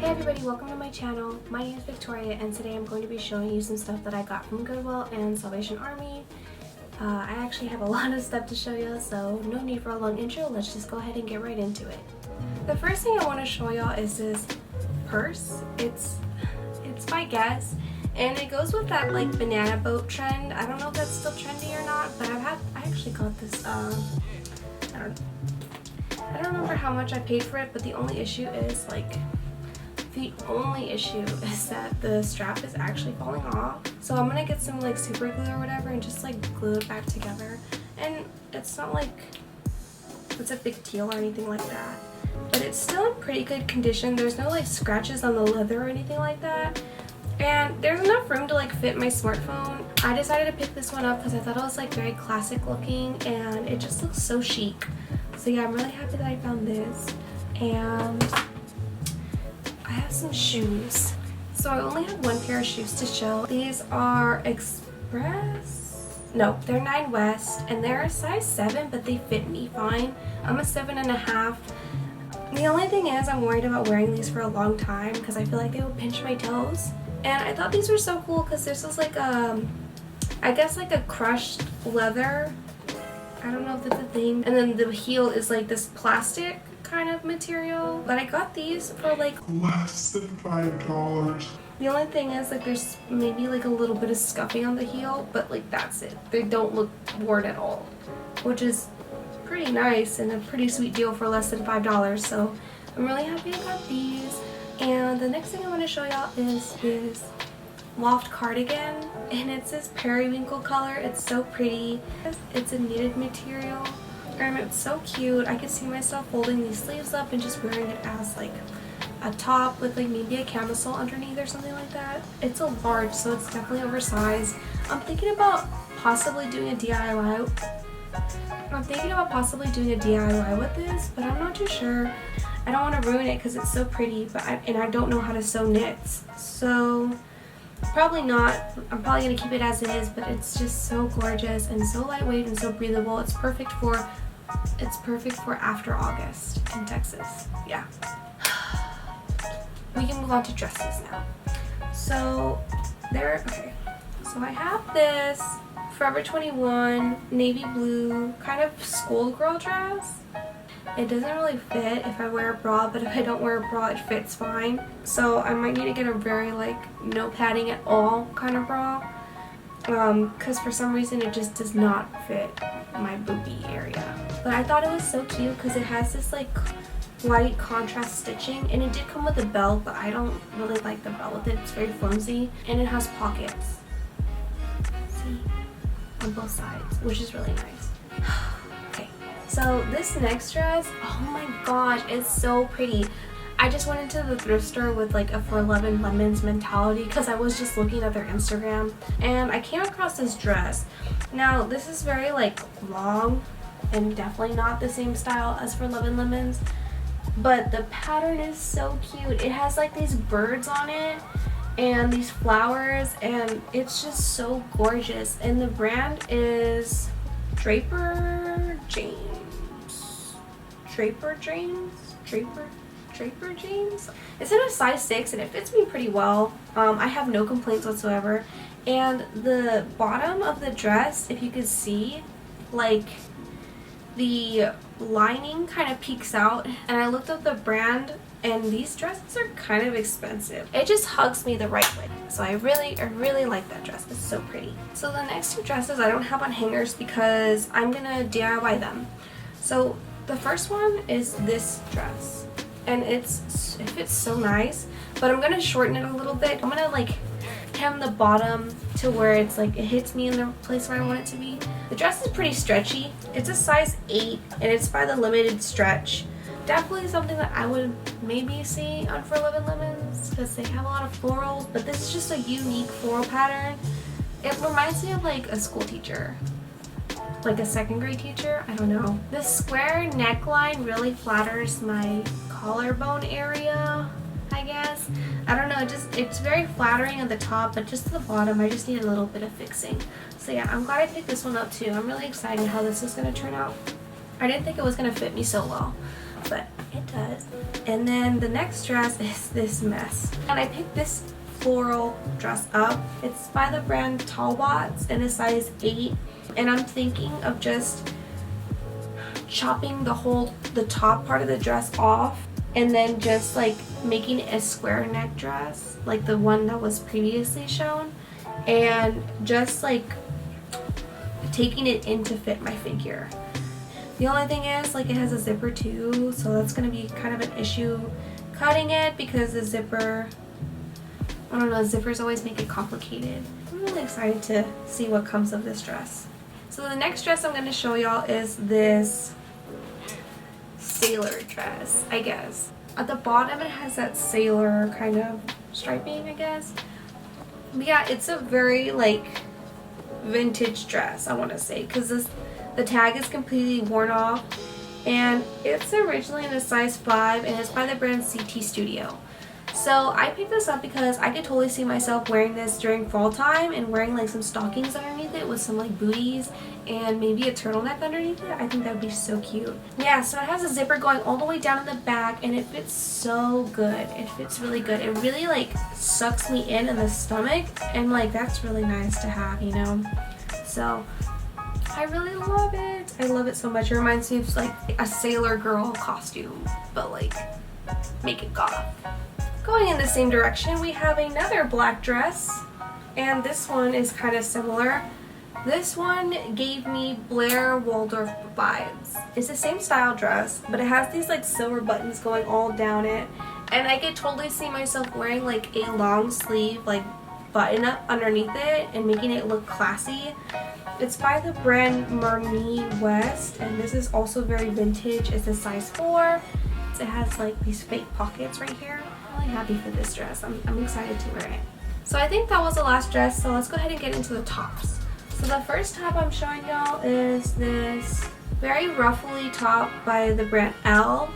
everybody, welcome to my channel. My name is Victoria and today I'm going to be showing you some stuff that I got from Goodwill and Salvation Army. I actually have a lot of stuff to show you, so no need for a long intro. Let's just go ahead and get right into it. The first thing I want to show y'all is this purse. It's by Goss and it goes with that like banana boat trend. I don't know if that's still trendy or not, but I actually got this I don't remember how much I paid for it, but the only issue is that the strap is actually falling off. So I'm gonna get some like super glue or whatever and just like glue it back together. And it's not like it's a big deal or anything like that, but it's still in pretty good condition. There's no like scratches on the leather or anything like that. And there's enough room to like fit my smartphone. I decided to pick this one up because I thought it was like very classic looking and it just looks so chic. So yeah, I'm really happy that I found this. And I have some shoes. So I only have one pair of shoes to show. These are Express? No, they're 9 West and they're a size 7, but they fit me fine. I'm a 7.5. The only thing is I'm worried about wearing these for a long time because I feel like they will pinch my toes. And I thought these were so cool because this was like I guess like a crushed leather. I don't know if that's a thing. And then the heel is like this plastic kind of material. But I got these for like less than $5. The only thing is like there's maybe like a little bit of scuffing on the heel, but like that's it. They don't look worn at all, which is pretty nice and a pretty sweet deal for less than $5. So I'm really happy I got these. And the next thing I want to show y'all is this LOFT cardigan, and it's this periwinkle color. It's so pretty. It's a knitted material and it's so cute. I could see myself folding these sleeves up and just wearing it as like a top with like maybe a camisole underneath or something like that. It's a large, so it's definitely oversized. I'm thinking about possibly doing a DIY. With this, but I'm not too sure. I don't want to ruin it because it's so pretty, but I don't know how to sew knits, so probably not. I'm probably gonna keep it as it is, but it's just so gorgeous and so lightweight and so breathable. It's perfect for after August in Texas. Yeah. We can move on to dresses now. So okay. So I have this Forever 21 navy blue kind of schoolgirl dress. It doesn't really fit if I wear a bra, but if I don't wear a bra, it fits fine. So I might need to get a very like no padding at all kind of bra, because for some reason it just does not fit my boobie area. But I thought it was so cute because it has this like white contrast stitching, and it did come with a belt, but I don't really like the belt with it. It's very flimsy, and it has pockets, see, on both sides, which is really nice. So this next dress, oh my gosh, it's so pretty. I just went into the thrift store with like a For 11 Lemons mentality because I was just looking at their Instagram and I came across this dress. Now this is very like long and definitely not the same style as For 11 Lemons, but the pattern is so cute. It has like these birds on it and these flowers, and it's just so gorgeous. And the brand is Draper James. It's in a size 6 and it fits me pretty well. I have no complaints whatsoever. And the bottom of the dress, if you could see, like the lining kind of peeks out, and I looked up the brand and these dresses are kind of expensive. It just hugs me the right way. So I really like that dress. It's so pretty. So the next 2 dresses I don't have on hangers because I'm gonna DIY them. So the first one is this dress, and it fits so nice, but I'm gonna shorten it a little bit. I'm gonna like hem the bottom to where it's like it hits me in the place where I want it to be. The dress is pretty stretchy. It's a size 8 and it's by the Limited Stretch. Definitely something that I would maybe see on For 11 Lemons because they have a lot of florals, but this is just a unique floral pattern. It reminds me of like a school teacher, like a 2nd grade teacher. I don't know. The square neckline really flatters my collarbone area, I guess. I don't know, it's very flattering at the top, but just at the bottom I just need a little bit of fixing. So yeah, I'm glad I picked this one up too. I'm really excited how this is going to turn out. I didn't think it was going to fit me so well, but It does. And then the next dress is this mess. And I picked this floral dress up. It's by the brand TALBOTS in a size 8. And I'm thinking of just chopping the top part of the dress off and then just like making it a square neck dress like the one that was previously shown, and just like taking it in to fit my figure. The only thing is, like, it has a zipper too, so that's gonna be kind of an issue cutting it because the zipper, I don't know, zippers always make it complicated. I'm really excited to see what comes of this dress. So the next dress I'm gonna show y'all is this sailor dress, I guess. At the bottom it has that sailor kind of striping, I guess. But yeah, it's a very like vintage dress, I want to say, because the tag is completely worn off, and it's originally in a size 5 and it's by the brand CT Studio. So I picked this up because I could totally see myself wearing this during fall time and wearing like some stockings underneath it with some like booties and maybe a turtleneck underneath it. I think that would be so cute. Yeah, so it has a zipper going all the way down in the back and it fits so good. It fits really good. It really like sucks me in the stomach, and like that's really nice to have, you know. So I really love it. I love it so much. It reminds me of like a sailor girl costume, but like make it goth. Going in the same direction, we have another black dress, and this one is kind of similar. This one gave me Blair Waldorf vibes. It's the same style dress, but it has these like silver buttons going all down it, and I could totally see myself wearing like a long sleeve like button up underneath it and making it look classy. It's by the brand Marnie West, and this is also very vintage. It's a size 4. It has like these fake pockets right here. I'm really happy for this dress. I'm excited to wear it. So I think that was the last dress, so let's go ahead and get into the tops. So the first top I'm showing y'all is this very ruffly top by the brand ELLE.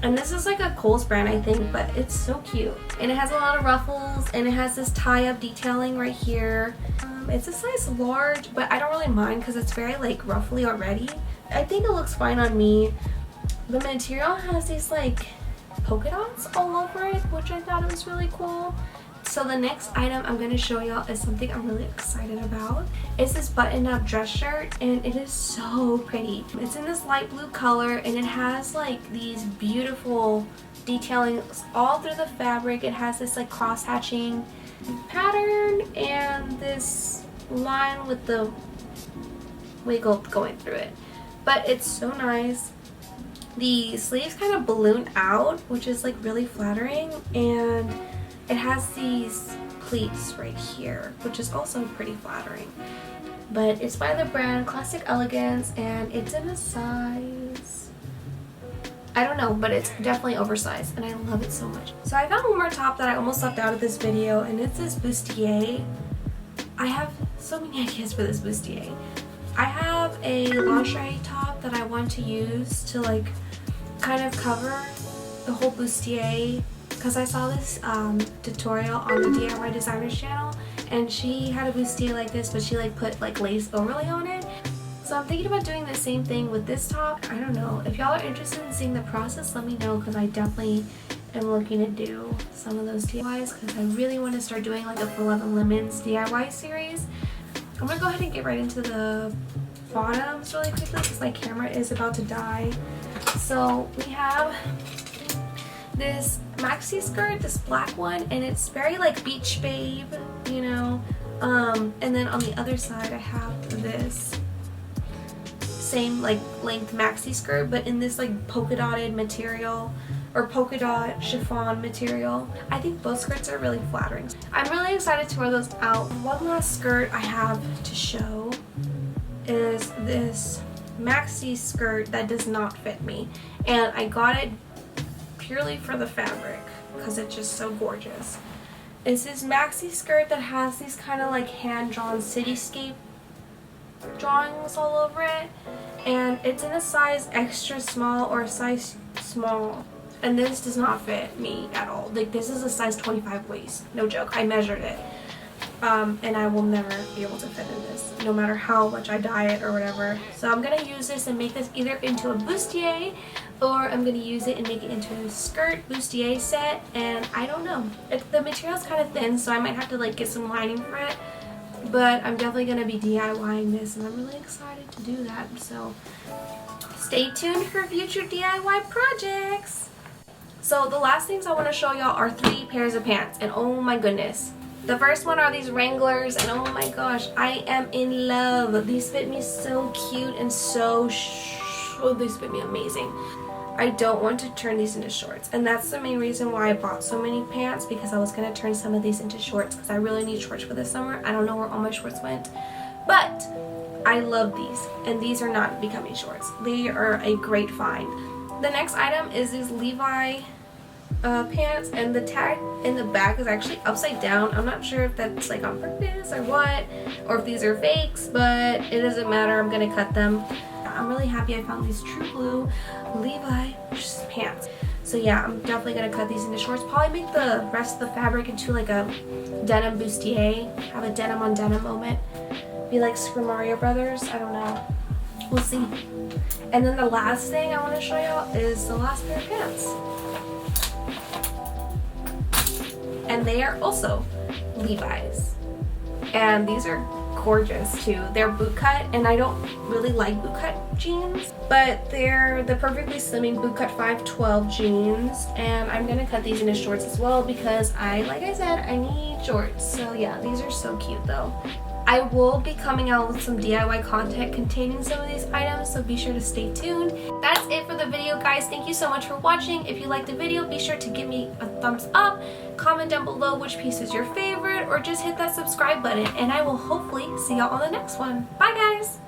And this is like a Kohl's brand, I think, but it's so cute. And it has a lot of ruffles, and it has this tie-up detailing right here. It's a size large, but I don't really mind because it's very like ruffly already. I think it looks fine on me. The material has these like polka dots all over it, which I thought was really cool. So the next item I'm going to show y'all is something I'm really excited about. It's this button-up dress shirt, and it is so pretty. It's in this light blue color, and it has like these beautiful detailing all through the fabric. It has this like cross-hatching pattern and this line with the wiggle going through it. But it's so nice. The sleeves kind of balloon out, which is like really flattering, and it has these pleats right here, which is also pretty flattering. But it's by the brand Classic Elegance, and it's in a size, I don't know, but it's definitely oversized, and I love it so much. So I found one more top that I almost left out of this video, and it's this bustier. I have so many ideas for this bustier. I have a lingerie top that I want to use to like kind of cover the whole bustier, because I saw this tutorial on the DIY Designers channel, and she had a bustier like this, but she like put like lace overlay on it. So I'm thinking about doing the same thing with this top. I don't know. If y'all are interested in seeing the process, let me know, because I definitely am looking to do some of those DIYs, because I really want to start doing like a For Love and Lemons DIY series. I'm gonna go ahead and get right into the bottoms really quickly because my camera is about to die. So we have this maxi skirt, this black one, and it's very like beach babe, you know. And then on the other side I have this same like length maxi skirt, but in this like polka dotted material, or polka dot chiffon material. I think both skirts are really flattering. I'm really excited to wear those out. One last skirt I have to show is this maxi skirt that does not fit me, and I got it purely for the fabric because it's just so gorgeous. It's this maxi skirt that has these kind of like hand-drawn cityscape drawings all over it, and it's in a size extra small or a size small, and this does not fit me at all. Like, this is a size 25 waist, no joke. I measured it, and I will never be able to fit in this, no matter how much I diet or whatever. So I'm gonna use this and make this either into a bustier or I'm going to use it and make it into a skirt bustier set, and I don't know. The material's kind of thin, so I might have to like get some lining for it, but I'm definitely going to be DIYing this, and I'm really excited to do that, so stay tuned for future DIY projects. So the last things I want to show y'all are 3 pairs of pants, and oh my goodness. The first one are these Wranglers, and oh my gosh, I am in love. These fit me so cute and so these fit me amazing. I don't want to turn these into shorts, and that's the main reason why I bought so many pants, because I was going to turn some of these into shorts because I really need shorts for this summer. I don't know where all my shorts went, but I love these, and these are not becoming shorts. They are a great find. The next item is these Levi pants, and the tag in the back is actually upside down. I'm not sure if that's like on purpose or what, or if these are fakes, but it doesn't matter. I'm gonna cut them. I'm really happy I found these true blue Levi pants. So yeah, I'm definitely gonna cut these into shorts. Probably make the rest of the fabric into like a denim bustier. Have a denim on denim moment. Be like Super Mario Brothers. I don't know. We'll see. And then the last thing I want to show y'all is the last pair of pants. And they are also Levi's, and these are gorgeous too. They're boot cut, and I don't really like boot cut jeans, but they're the perfectly slimming boot cut 512 jeans, and I'm gonna cut these into shorts as well because like I said, I need shorts. So yeah, these are so cute though. I will be coming out with some DIY content containing some of these items, so be sure to stay tuned. That's it for the video, guys. Thank you so much for watching. If you liked the video, be sure to give me a thumbs up. Comment down below which piece is your favorite, or just hit that subscribe button, and I will hopefully see y'all on the next one. Bye, guys!